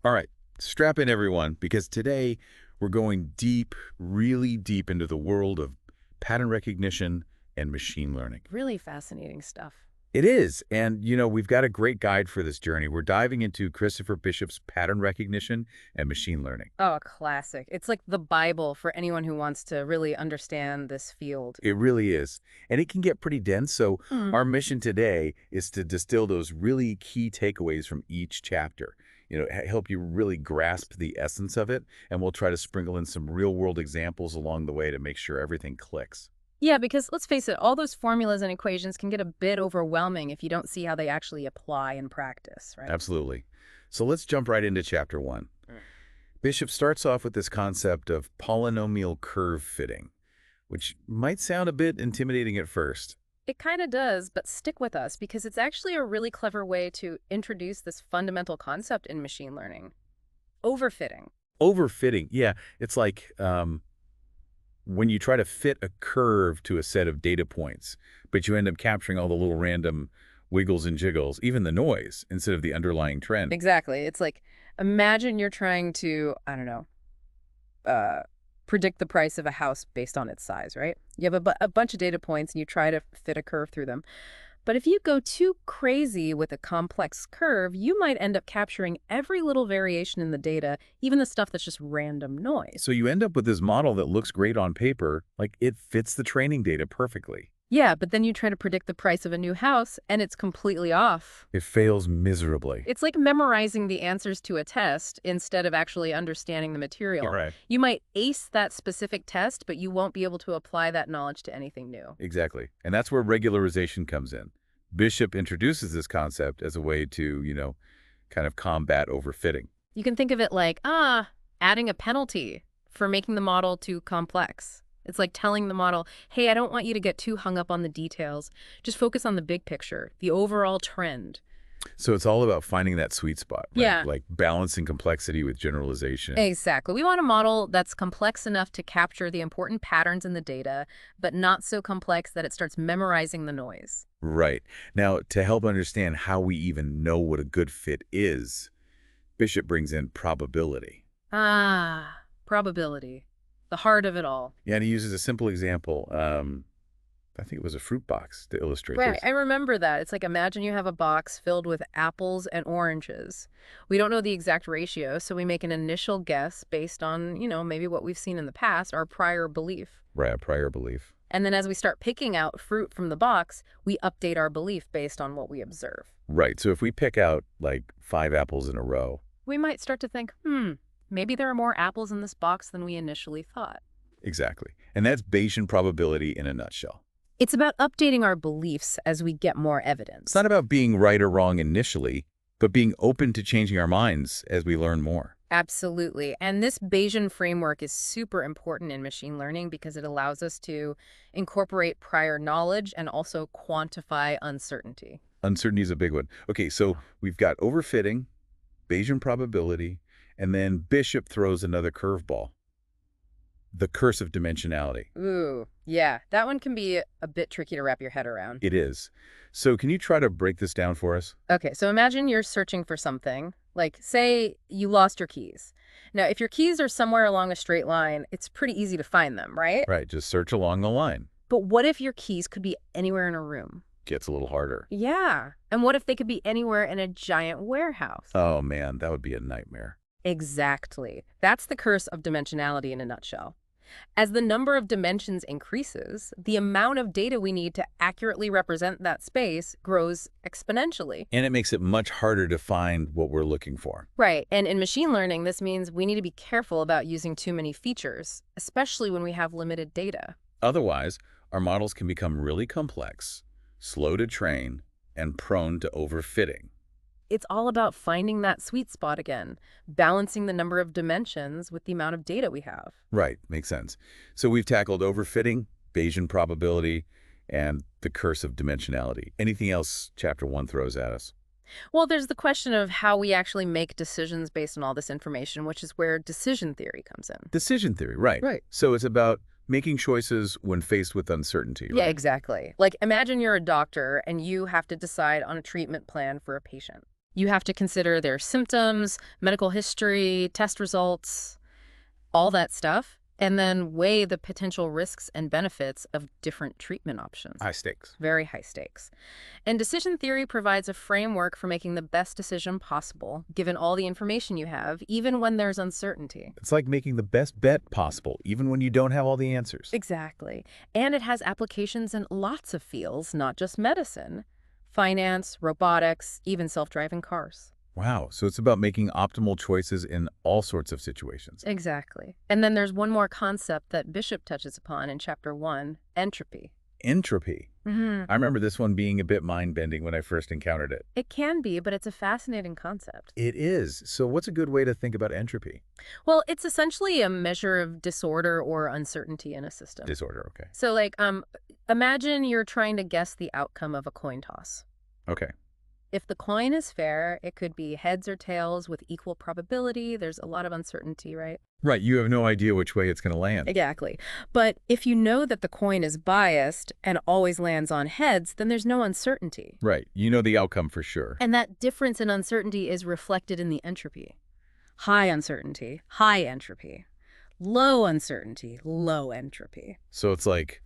All right, strap in everyone, because today we're going deep, really deep into the world of pattern recognition and machine learning. Really fascinating stuff. It is, and we've got a great guide for this journey. We're diving into Christopher Bishop's pattern recognition and machine learning. Oh, a classic. It's like the Bible for anyone who wants to really understand this field. It really is, and it can get pretty dense, so Hmm. our mission today is to distill those really key takeaways from each chapter. Help you really grasp the essence of it, and we'll try to sprinkle in some real-world examples along the way to make sure everything clicks. Yeah, because let's face it, all those formulas and equations can get a bit overwhelming if you don't see how they actually apply in practice, right? Absolutely. So let's jump right into chapter 1. Mm. Bishop starts off with this concept of polynomial curve fitting, which might sound a bit intimidating at first. It kind of does, but stick with us because it's actually a really clever way to introduce this fundamental concept in machine learning. Overfitting. Overfitting, yeah, it's like when you try to fit a curve to a set of data points, but you end up capturing all the little random wiggles and jiggles, even the noise, instead of the underlying trend. Exactly. It's like, imagine you're trying to, I don't know, uh, predict the price of a house based on its size, right? You have a bunch of data points and you try to fit a curve through them. But if you go too crazy with a complex curve, you might end up capturing every little variation in the data, even the stuff that's just random noise. So you end up with this model that looks great on paper, like it fits the training data perfectly. Yeah, but then you try to predict the price of a new house and it's completely off. It fails miserably. It's like memorizing the answers to a test instead of actually understanding the material. Right. You might ace that specific test, but you won't be able to apply that knowledge to anything new. Exactly. And that's where regularization comes in. Bishop introduces this concept as a way to, kind of combat overfitting. You can think of it like, adding a penalty for making the model too complex. It's like telling the model, hey, I don't want you to get too hung up on the details. Just focus on the big picture, the overall trend. So it's all about finding that sweet spot, right? Yeah. Like balancing complexity with generalization. Exactly. We want a model that's complex enough to capture the important patterns in the data, but not so complex that it starts memorizing the noise. Right. Now, to help understand how we even know what a good fit is, Bishop brings in probability. Probability. The heart of it all. Yeah, and he uses a simple example. I think it was a fruit box to illustrate Right, this. I remember that. It's like imagine you have a box filled with apples and oranges. We don't know the exact ratio, so we make an initial guess based on, maybe what we've seen in the past, our prior belief. Right, a prior belief. And then as we start picking out fruit from the box, we update our belief based on what we observe. Right, so if we pick out like 5 apples in a row. We might start to think, maybe there are more apples in this box than we initially thought. Exactly. And that's Bayesian probability in a nutshell. It's about updating our beliefs as we get more It's evidence. not about being right or wrong initially, but being open to changing our minds as we learn more. Absolutely. And this Bayesian framework is super important in machine learning because it allows us to incorporate prior knowledge and also quantify uncertainty. Uncertainty is a big one. Okay, so we've got overfitting, Bayesian probability, and then Bishop throws another curveball. The curse of dimensionality. Ooh, yeah, that one can be a bit tricky to wrap your head around. It is. So can you try to break this down for us? Okay, so imagine you're searching for something, like say you lost your keys. Now, if your keys are somewhere along a straight line, it's pretty easy to find them, right? Right, just search along the line. But what if your keys could be anywhere in a room? Gets a little harder. Yeah. And what if they could be anywhere in a giant warehouse? Oh man, that would be a nightmare. Exactly. That's the curse of dimensionality in a nutshell. As the number of dimensions increases, the amount of data we need to accurately represent that space grows exponentially. And it makes it much harder to find what we're looking for. Right. And in machine learning, this means we need to be careful about using too many features, especially when we have limited data. Otherwise, our models can become really complex, slow to train, and prone to overfitting. It's all about finding that sweet spot again, balancing the number of dimensions with the amount of data we have. Right, makes sense. So we've tackled overfitting, Bayesian probability, and the curse of dimensionality. Anything else chapter 1 throws at us? Well, there's the question of how we actually make decisions based on all this information, which is where decision theory comes in. Decision theory, right. Right. So it's about making choices when faced with uncertainty, Yeah, right? exactly. Like imagine you're a doctor and you have to decide on a treatment plan for a patient. You have to consider their symptoms, medical history, test results, all that stuff, and then weigh the potential risks and benefits of different treatment options. High stakes. Very high stakes. And decision theory provides a framework for making the best decision possible, given all the information you have, even when there's uncertainty. It's like making the best bet possible, even when you don't have all the answers. Exactly. And it has applications in lots of fields, not just medicine. Finance, robotics, even self-driving cars. Wow, so it's about making optimal choices in all sorts of situations. Exactly. And then there's one more concept that Bishop touches upon in Chapter 1, entropy. Entropy. I remember this one being a bit mind-bending when I first encountered it. It can be, but it's a fascinating concept. It is. So what's a good way to think about entropy? Well, it's essentially a measure of disorder or uncertainty in a system. Disorder, okay. So, like, imagine you're trying to guess the outcome of a coin toss. Okay. If the coin is fair, it could be heads or tails with equal probability. There's a lot of uncertainty, right? Right, you have no idea which way it's going to land. Exactly. But if you know that the coin is biased and always lands on heads, then there's no uncertainty. Right, you know the outcome for sure. And that difference in uncertainty is reflected in the entropy. High uncertainty, high entropy. Low uncertainty, low entropy. So it's like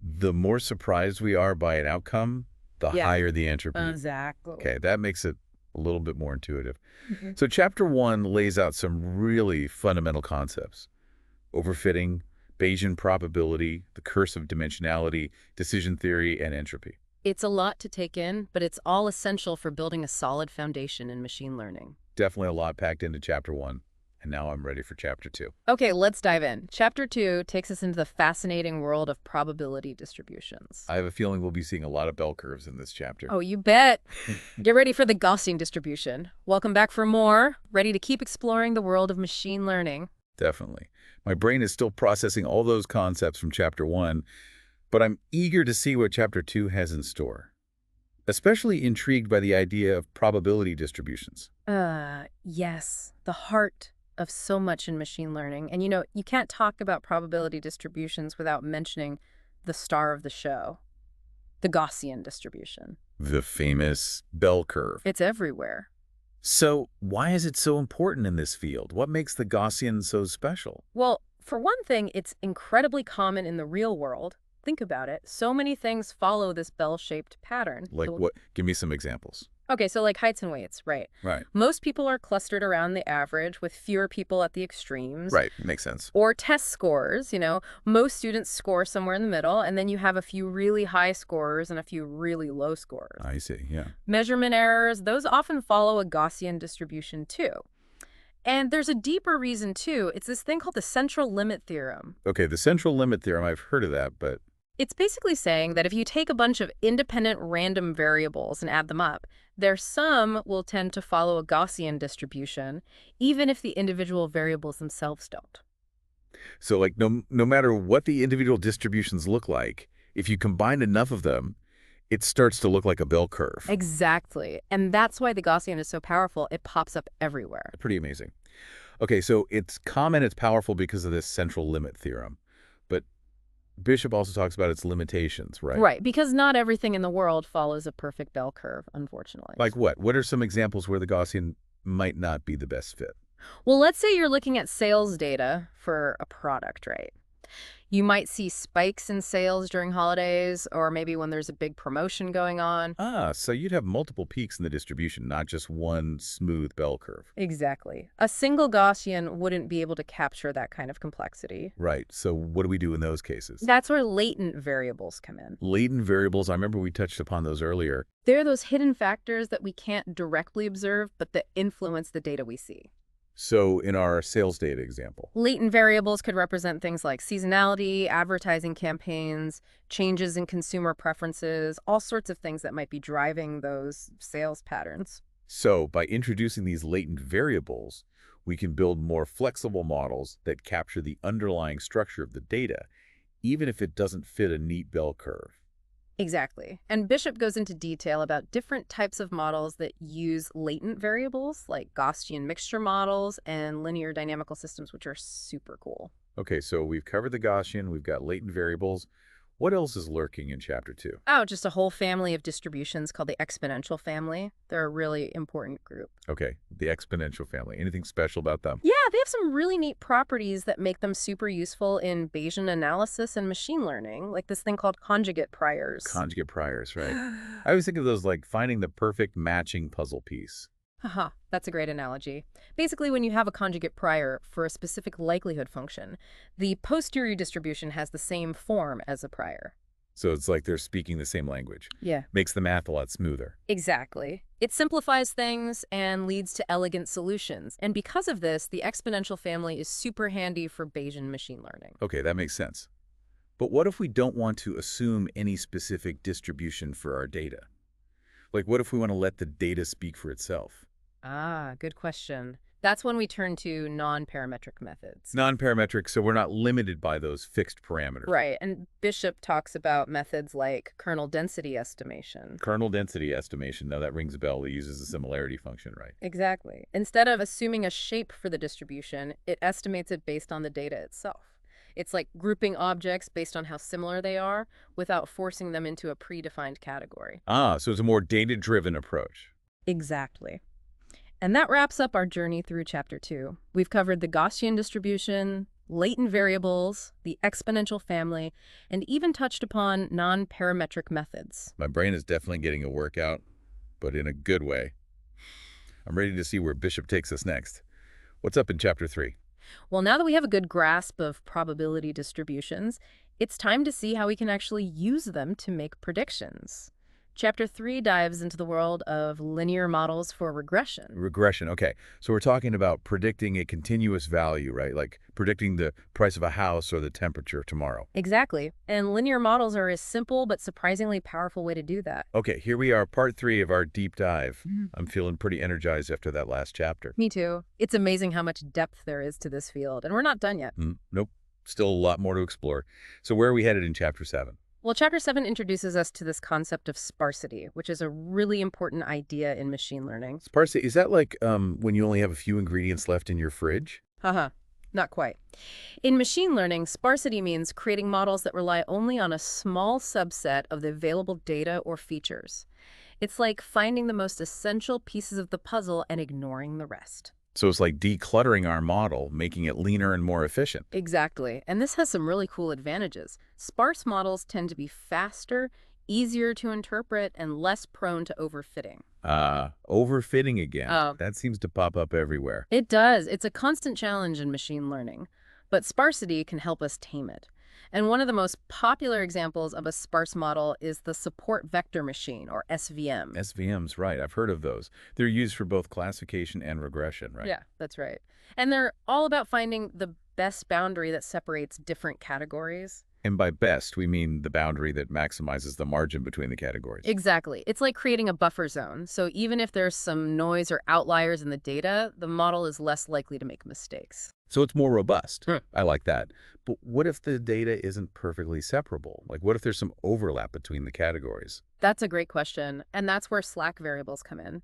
the more surprised we are by an outcome, the higher the entropy. Exactly. Okay, that makes it a little bit more intuitive. So Chapter 1 lays out some really fundamental concepts. Overfitting, Bayesian probability, the curse of dimensionality, decision theory, and entropy. It's a lot to take in, but it's all essential for building a solid foundation in machine learning. Definitely a lot packed into Chapter 1. And now I'm ready for Chapter 2. Okay, let's dive in. Chapter 2 takes us into the fascinating world of probability distributions. I have a feeling we'll be seeing a lot of bell curves in this chapter. Oh, you bet. Get ready for the Gaussian distribution. Welcome back for more. Ready to keep exploring the world of machine learning. Definitely. My brain is still processing all those concepts from Chapter 1, but I'm eager to see what Chapter 2 has in store. Especially intrigued by the idea of probability distributions. Yes, the heart of so much in machine learning. And you can't talk about probability distributions without mentioning the star of the show, the Gaussian distribution. The famous bell curve. It's everywhere. So why is it so important in this field? What makes the Gaussian so special? Well, for one thing, it's incredibly common in the real world. Think about it. So many things follow this bell-shaped pattern. Like what? Give me some examples. Okay, so like heights and weights, right? Right. Most people are clustered around the average with fewer people at the extremes. Right, makes sense. Or test scores, most students score somewhere in the middle, and then you have a few really high scorers and a few really low scorers. I see, yeah. Measurement errors, those often follow a Gaussian distribution too. And there's a deeper reason too. It's this thing called the central limit theorem. Okay, the central limit theorem, I've heard of that, but... It's basically saying that if you take a bunch of independent random variables and add them up, their sum will tend to follow a Gaussian distribution, even if the individual variables themselves don't. So like no matter what the individual distributions look like, if you combine enough of them, it starts to look like a bell curve. Exactly. And that's why the Gaussian is so powerful. It pops up everywhere. Pretty amazing. Okay, so it's common, it's powerful because of this central limit theorem. But Bishop also talks about its limitations, right? Right, because not everything in the world follows a perfect bell curve, unfortunately. Like what? What are some examples where the Gaussian might not be the best fit? Well, let's say you're looking at sales data for a product, right? You might see spikes in sales during holidays or maybe when there's a big promotion going on. So you'd have multiple peaks in the distribution, not just one smooth bell curve. Exactly. A single Gaussian wouldn't be able to capture that kind of complexity. Right. So what do we do in those cases? That's where latent variables come in. Latent variables, I remember we touched upon those earlier. They're those hidden factors that we can't directly observe, but that influence the data we see. So in our sales data example. Latent variables could represent things like seasonality, advertising campaigns, changes in consumer preferences, all sorts of things that might be driving those sales patterns. So by introducing these latent variables, we can build more flexible models that capture the underlying structure of the data, even if it doesn't fit a neat bell curve. Exactly. And Bishop goes into detail about different types of models that use latent variables, like Gaussian mixture models and linear dynamical systems, which are super cool. Okay, so we've covered the Gaussian, we've got latent variables. What else is lurking in Chapter 2? Oh, just a whole family of distributions called the exponential family. They're a really important group. Okay, the exponential family. Anything special about them? Yeah, they have some really neat properties that make them super useful in Bayesian analysis and machine learning, like this thing called conjugate priors. Conjugate priors, right? I always think of those like finding the perfect matching puzzle piece. Haha, that's a great analogy. Basically, when you have a conjugate prior for a specific likelihood function, the posterior distribution has the same form as a prior. So it's like they're speaking the same language. Yeah. Makes the math a lot smoother. Exactly. It simplifies things and leads to elegant solutions. And because of this, the exponential family is super handy for Bayesian machine learning. Okay, that makes sense. But what if we don't want to assume any specific distribution for our data? Like, what if we want to let the data speak for itself? Ah, good question. That's when we turn to non-parametric methods. Non-parametric, so we're not limited by those fixed parameters. Right, and Bishop talks about methods like kernel density estimation. Kernel density estimation, now that rings a bell. It uses the similarity function, right? Exactly. Instead of assuming a shape for the distribution, it estimates it based on the data itself. It's like grouping objects based on how similar they are without forcing them into a predefined category. Ah, so it's a more data-driven approach. Exactly. And that wraps up our journey through Chapter 2. We've covered the Gaussian distribution, latent variables, the exponential family, and even touched upon non-parametric methods. My brain is definitely getting a workout, but in a good way. I'm ready to see where Bishop takes us next. What's up in Chapter 3? Well, now that we have a good grasp of probability distributions, it's time to see how we can actually use them to make predictions. Chapter 3 dives into the world of linear models for regression. Regression, okay. So we're talking about predicting a continuous value, right? Like predicting the price of a house or the temperature tomorrow. Exactly. And linear models are a simple but surprisingly powerful way to do that. Okay, here we are, part 3 of our deep dive. I'm feeling pretty energized after that last chapter. Me too. It's amazing how much depth there is to this field, and we're not done yet. Nope, still a lot more to explore. So where are we headed in Chapter 7? Well, Chapter 7 introduces us to this concept of sparsity, which is a really important idea in machine learning. Sparse, is that like when you only have a few ingredients left in your fridge? Haha, not quite. In machine learning, sparsity means creating models that rely only on a small subset of the available data or features. It's like finding the most essential pieces of the puzzle and ignoring the rest. So it's like decluttering our model, making it leaner and more efficient. Exactly. And this has some really cool advantages. Sparse models tend to be faster, easier to interpret, and less prone to overfitting. Overfitting again. That seems to pop up everywhere. It does. It's a constant challenge in machine learning. But sparsity can help us tame it. And one of the most popular examples of a sparse model is the support vector machine, or SVM. SVMs, right. I've heard of those. They're used for both classification and regression, right? Yeah, that's right. And they're all about finding the best boundary that separates different categories. And by best, we mean the boundary that maximizes the margin between the categories. Exactly. It's like creating a buffer zone. So even if there's some noise or outliers in the data, the model is less likely to make mistakes. So it's more robust. I like that. But what if the data isn't perfectly separable? Like, what if there's some overlap between the categories? That's a great question. And that's where slack variables come in.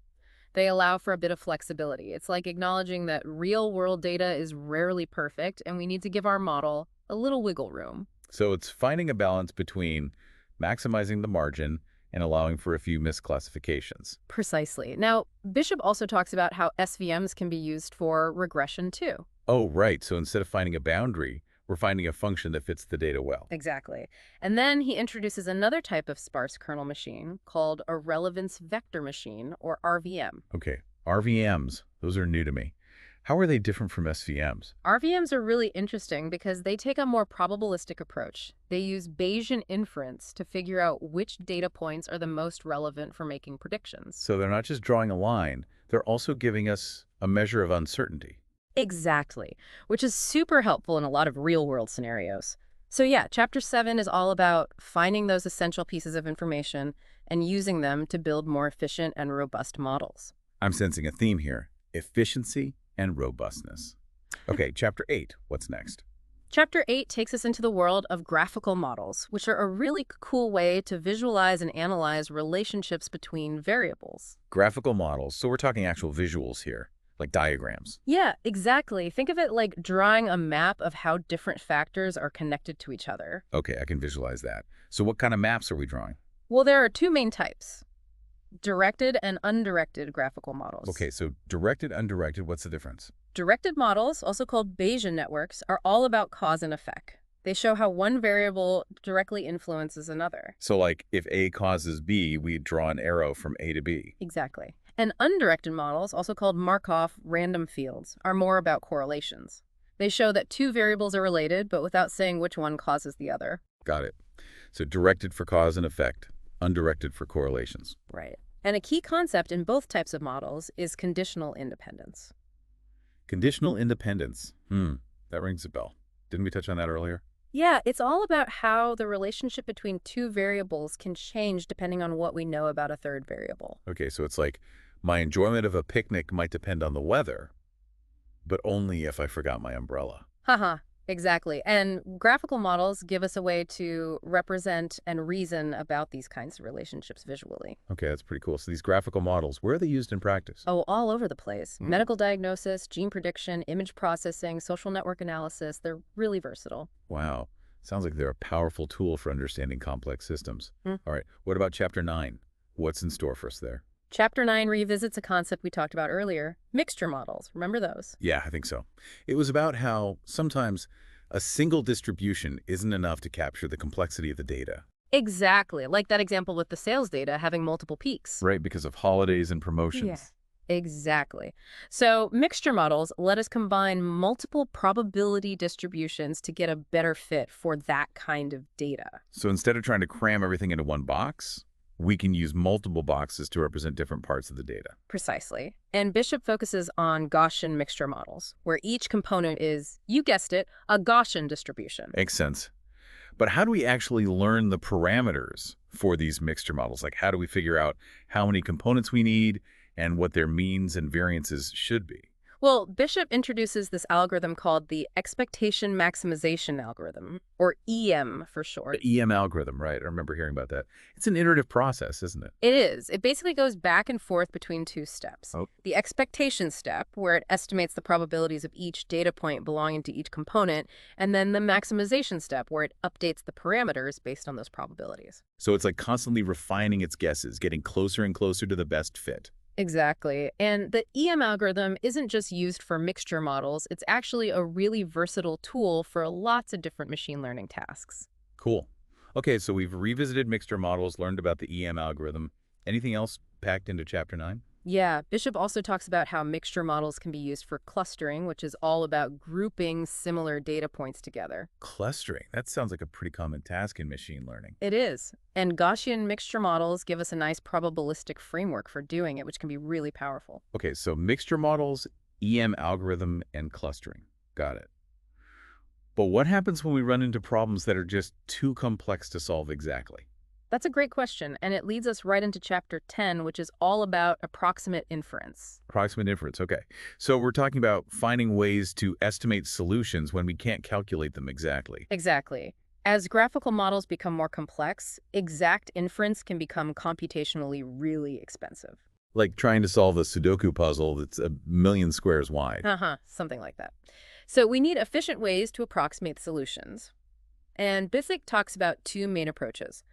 They allow for a bit of flexibility. It's like acknowledging that real-world data is rarely perfect, and we need to give our model a little wiggle room. So it's finding a balance between maximizing the margin and allowing for a few misclassifications. Precisely. Now, Bishop also talks about how SVMs can be used for regression, too. Oh, right. So instead of finding a boundary, we're finding a function that fits the data well. Exactly. And then he introduces another type of sparse kernel machine called a relevance vector machine, or RVM. Okay, RVMs, those are new to me. How are they different from SVMs? RVMs are really interesting because they take a more probabilistic approach. They use Bayesian inference to figure out which data points are the most relevant for making predictions. So they're not just drawing a line, they're also giving us a measure of uncertainty. Exactly, which is super helpful in a lot of real-world scenarios. So yeah, Chapter 7 is all about finding those essential pieces of information and using them to build more efficient and robust models. I'm sensing a theme here: efficiency and robustness. Okay, Chapter 8, what's next? Chapter 8 takes us into the world of graphical models, which are a really cool way to visualize and analyze relationships between variables. Graphical models, so we're talking actual visuals here. like diagrams. Yeah, exactly. Think of it like drawing a map of how different factors are connected to each other. Okay, I can visualize that. So what kind of maps are we drawing? Well, there are two main types: directed and undirected graphical models. Okay, so directed, undirected, what's the difference? Directed models, also called Bayesian networks, are all about cause and effect. They show how one variable directly influences another. So like if A causes B, we draw an arrow from A to B. Exactly. And undirected models, also called Markov random fields, are more about correlations. They show that two variables are related, but without saying which one causes the other. Got it. So directed for cause and effect, undirected for correlations. Right. And a key concept in both types of models is conditional independence. Conditional independence. That rings a bell. Didn't we touch on that earlier? Yeah, it's all about how the relationship between two variables can change depending on what we know about a third variable. Okay, so it's like my enjoyment of a picnic might depend on the weather, but only if I forgot my umbrella. Haha, exactly. And graphical models give us a way to represent and reason about these kinds of relationships visually. Okay, that's pretty cool. So these graphical models, where are they used in practice? Oh, all over the place. Medical diagnosis, gene prediction, image processing, social network analysis, they're really versatile. Wow. Sounds like they're a powerful tool for understanding complex systems. Hmm. All right, what about Chapter 9? What's in store for us there? Chapter 9 revisits a concept we talked about earlier, mixture models. Remember those? Yeah, I think so. It was about how sometimes a single distribution isn't enough to capture the complexity of the data. Exactly, like that example with the sales data having multiple peaks. Right, because of holidays and promotions. Yeah, exactly. So mixture models let us combine multiple probability distributions to get a better fit for that kind of data. So instead of trying to cram everything into one box, we can use multiple boxes to represent different parts of the data. Precisely. And Bishop focuses on Gaussian mixture models, where each component is, you guessed it, a Gaussian distribution. Makes sense. But how do we actually learn the parameters for these mixture models? Like how do we figure out how many components we need and what their means and variances should be? Well, Bishop introduces this algorithm called the expectation maximization algorithm, or EM for short. The EM algorithm, right? I remember hearing about that. It's an iterative process, isn't it? It is. It basically goes back and forth between two steps. Oh. The expectation step, where it estimates the probabilities of each data point belonging to each component, and then the maximization step, where it updates the parameters based on those probabilities. So it's like constantly refining its guesses, getting closer and closer to the best fit. Exactly. And the EM algorithm isn't just used for mixture models. It's actually a really versatile tool for lots of different machine learning tasks. Cool. Okay, so we've revisited mixture models, learned about the EM algorithm. Anything else packed into Chapter 9? Yeah, Bishop also talks about how mixture models can be used for clustering, which is all about grouping similar data points together. Clustering. That sounds like a pretty common task in machine learning. It is. And Gaussian mixture models give us a nice probabilistic framework for doing it, which can be really powerful. Okay, so mixture models, EM algorithm, and clustering. Got it. But what happens when we run into problems that are just too complex to solve exactly? That's a great question, and it leads us right into Chapter 10, which is all about approximate inference. Approximate inference, okay. So we're talking about finding ways to estimate solutions when we can't calculate them exactly. Exactly. As graphical models become more complex, exact inference can become computationally really expensive. Like trying to solve a Sudoku puzzle that's a million squares wide. Something like that. So we need efficient ways to approximate solutions. And Bishop talks about two main approaches: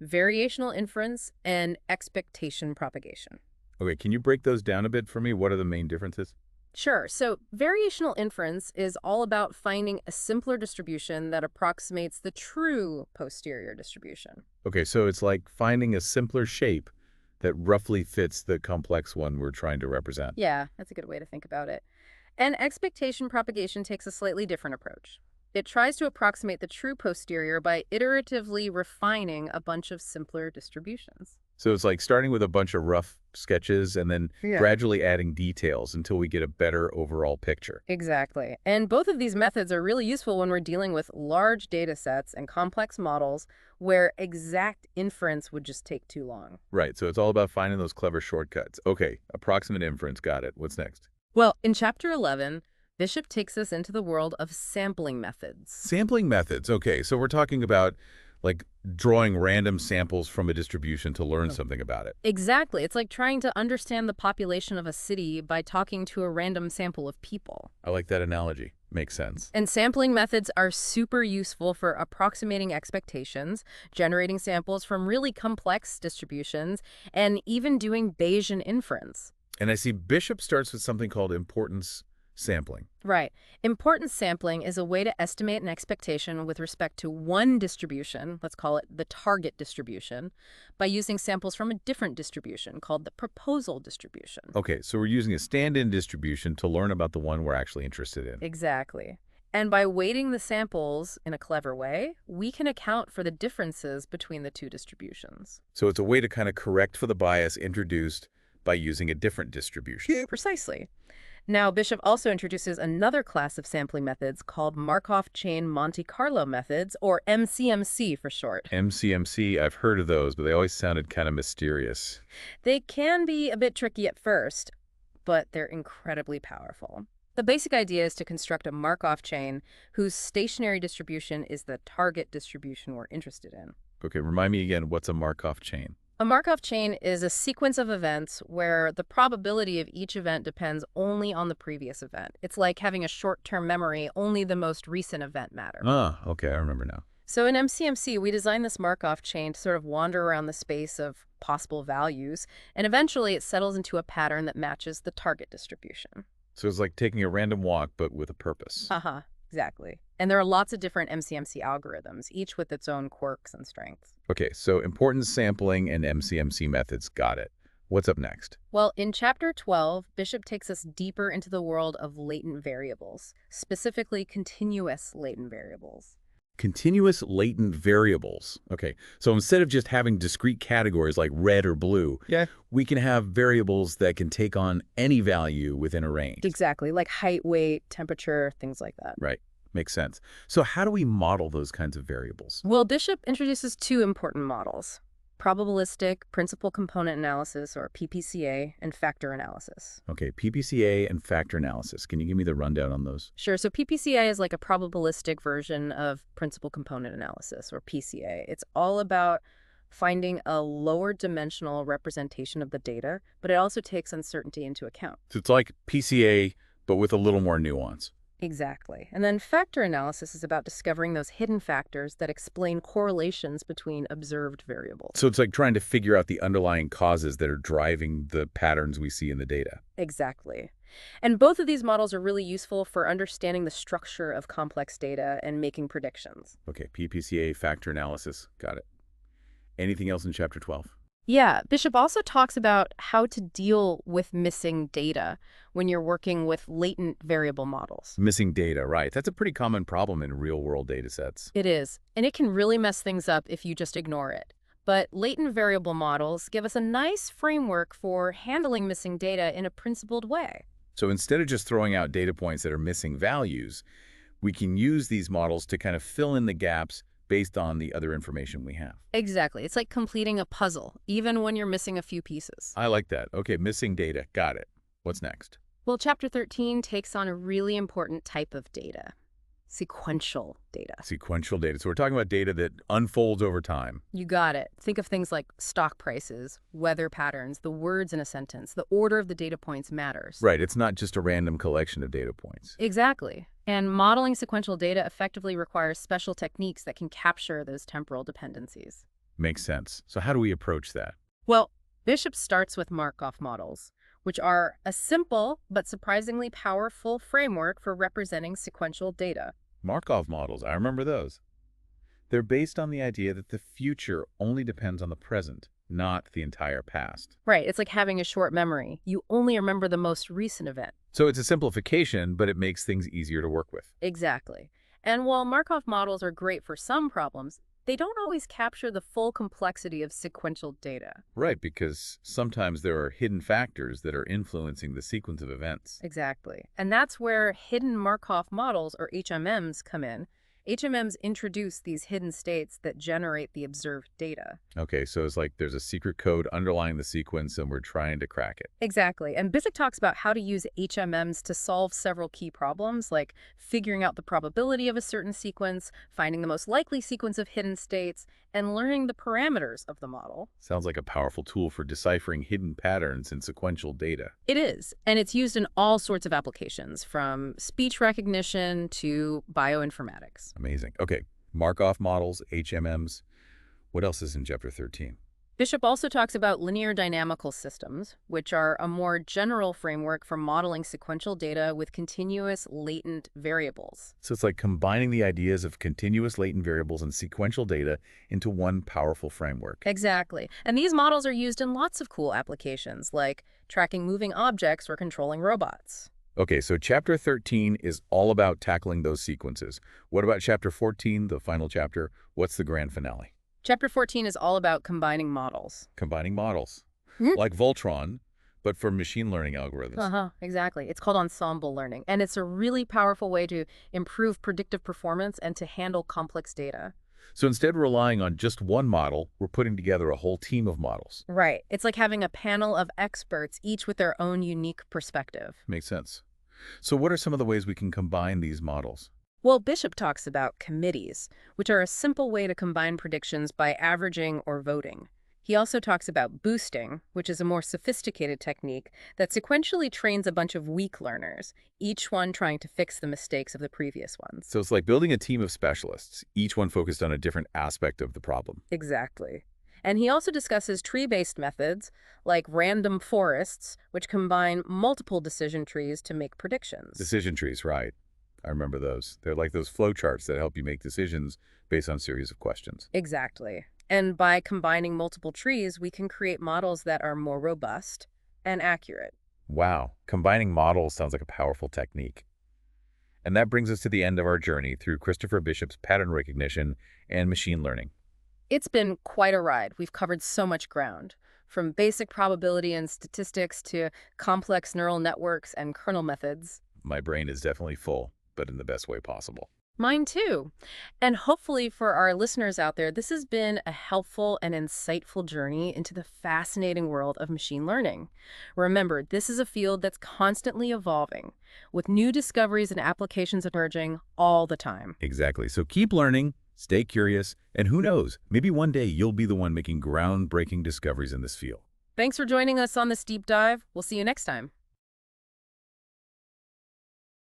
variational inference and expectation propagation. Okay, can you break those down a bit for me? What are the main differences? Sure. So variational inference is all about finding a simpler distribution that approximates the true posterior distribution. Okay, so it's like finding a simpler shape that roughly fits the complex one we're trying to represent. Yeah, that's a good way to think about it. And expectation propagation takes a slightly different approach. It tries to approximate the true posterior by iteratively refining a bunch of simpler distributions. So it's like starting with a bunch of rough sketches and then gradually adding details until we get a better overall picture. Exactly. And both of these methods are really useful when we're dealing with large data sets and complex models where exact inference would just take too long. Right, so it's all about finding those clever shortcuts. Okay, approximate inference, got it. What's next? Well, in Chapter 11, Bishop takes us into the world of sampling methods. Sampling methods. Okay, so we're talking about like drawing random samples from a distribution to learn something about it. Exactly. It's like trying to understand the population of a city by talking to a random sample of people. I like that analogy. Makes sense. And sampling methods are super useful for approximating expectations, generating samples from really complex distributions, and even doing Bayesian inference. And I see Bishop starts with something called importance sampling. Right. Importance sampling is a way to estimate an expectation with respect to one distribution, let's call it the target distribution, by using samples from a different distribution called the proposal distribution. Okay, so we're using a stand-in distribution to learn about the one we're actually interested in. Exactly. And by weighting the samples in a clever way, we can account for the differences between the two distributions. So it's a way to kind of correct for the bias introduced by using a different distribution. Precisely. Now, Bishop also introduces another class of sampling methods called Markov chain Monte Carlo methods, or MCMC for short. MCMC, I've heard of those, but they always sounded kind of mysterious. They can be a bit tricky at first, but they're incredibly powerful. The basic idea is to construct a Markov chain whose stationary distribution is the target distribution we're interested in. Okay, remind me again, what's a Markov chain? A Markov chain is a sequence of events where the probability of each event depends only on the previous event. It's like having a short-term memory, only the most recent event matters. Ah, okay, I remember now. So in MCMC, we designed this Markov chain to sort of wander around the space of possible values, and eventually it settles into a pattern that matches the target distribution. So it's like taking a random walk, but with a purpose. Uh-huh, exactly. And there are lots of different MCMC algorithms, each with its own quirks and strengths. Okay, so importance sampling and MCMC methods, got it. What's up next? Well, in Chapter 12, Bishop takes us deeper into the world of latent variables, specifically continuous latent variables. Continuous latent variables. Okay, so instead of just having discrete categories like red or blue, we can have variables that can take on any value within a range. Exactly, like height, weight, temperature, things like that. Right, makes sense. So how do we model those kinds of variables? Well, Bishop introduces two important models: probabilistic principal component analysis, or PPCA, and factor analysis. Okay, PPCA and factor analysis. Can you give me the rundown on those? Sure. So PPCA is like a probabilistic version of principal component analysis, or PCA. It's all about finding a lower dimensional representation of the data, but it also takes uncertainty into account. So it's like PCA, but with a little more nuance. Exactly. And then factor analysis is about discovering those hidden factors that explain correlations between observed variables. So it's like trying to figure out the underlying causes that are driving the patterns we see in the data. Exactly. And both of these models are really useful for understanding the structure of complex data and making predictions. Okay, PPCA, factor analysis, got it. Anything else in Chapter 12? Yeah, Bishop also talks about how to deal with missing data when you're working with latent variable models. Missing data, right. That's a pretty common problem in real-world data sets. It is, and it can really mess things up if you just ignore it. But latent variable models give us a nice framework for handling missing data in a principled way. So instead of just throwing out data points that are missing values, we can use these models to kind of fill in the gaps based on the other information we have. Exactly. It's like completing a puzzle, even when you're missing a few pieces. I like that. Okay, missing data. Got it. What's next? Well, Chapter 13 takes on a really important type of data: sequential data. Sequential data. So we're talking about data that unfolds over time. You got it. Think of things like stock prices, weather patterns, the words in a sentence. The order of the data points matters. Right. It's not just a random collection of data points. Exactly. And modeling sequential data effectively requires special techniques that can capture those temporal dependencies. Makes sense. So how do we approach that? Well, Bishop starts with Markov models, which are a simple but surprisingly powerful framework for representing sequential data. Markov models, I remember those. They're based on the idea that the future only depends on the present, not the entire past. Right, it's like having a short memory. You only remember the most recent event. So it's a simplification, but it makes things easier to work with. Exactly. And while Markov models are great for some problems, they don't always capture the full complexity of sequential data. Right, because sometimes there are hidden factors that are influencing the sequence of events. Exactly. And that's where hidden Markov models, or HMMs, come in. HMMs introduce these hidden states that generate the observed data. Okay, so it's like there's a secret code underlying the sequence and we're trying to crack it. Exactly. And Bishop talks about how to use HMMs to solve several key problems, like figuring out the probability of a certain sequence, finding the most likely sequence of hidden states, and learning the parameters of the model. Sounds like a powerful tool for deciphering hidden patterns in sequential data. It is, and it's used in all sorts of applications, from speech recognition to bioinformatics. Amazing. Okay, Markov models, HMMs. What else is in Chapter 13? Bishop also talks about linear dynamical systems, which are a more general framework for modeling sequential data with continuous latent variables. So it's like combining the ideas of continuous latent variables and sequential data into one powerful framework. Exactly. And these models are used in lots of cool applications, like tracking moving objects or controlling robots. Okay, so Chapter 13 is all about tackling those sequences. What about Chapter 14, the final chapter? What's the grand finale? Chapter 14 is all about combining models. Combining models, Hmm? like Voltron, but for machine learning algorithms. Exactly. It's called ensemble learning, and it's a really powerful way to improve predictive performance and to handle complex data. So instead of relying on just one model, we're putting together a whole team of models. Right. It's like having a panel of experts, each with their own unique perspective. Makes sense. So what are some of the ways we can combine these models? Well, Bishop talks about committees, which are a simple way to combine predictions by averaging or voting. He also talks about boosting, which is a more sophisticated technique that sequentially trains a bunch of weak learners, each one trying to fix the mistakes of the previous ones. So it's like building a team of specialists, each one focused on a different aspect of the problem. Exactly. And he also discusses tree-based methods, like random forests, which combine multiple decision trees to make predictions. Decision trees, right. I remember those. They're like those flowcharts that help you make decisions based on a series of questions. Exactly. And by combining multiple trees, we can create models that are more robust and accurate. Wow, combining models sounds like a powerful technique. And that brings us to the end of our journey through Christopher Bishop's pattern recognition and machine learning. It's been quite a ride. We've covered so much ground, from basic probability and statistics to complex neural networks and kernel methods. My brain is definitely full, but in the best way possible. Mine too. And hopefully for our listeners out there, this has been a helpful and insightful journey into the fascinating world of machine learning. Remember, this is a field that's constantly evolving, with new discoveries and applications emerging all the time. Exactly. So keep learning, stay curious, and who knows, maybe one day you'll be the one making groundbreaking discoveries in this field. Thanks for joining us on this deep dive. We'll see you next time.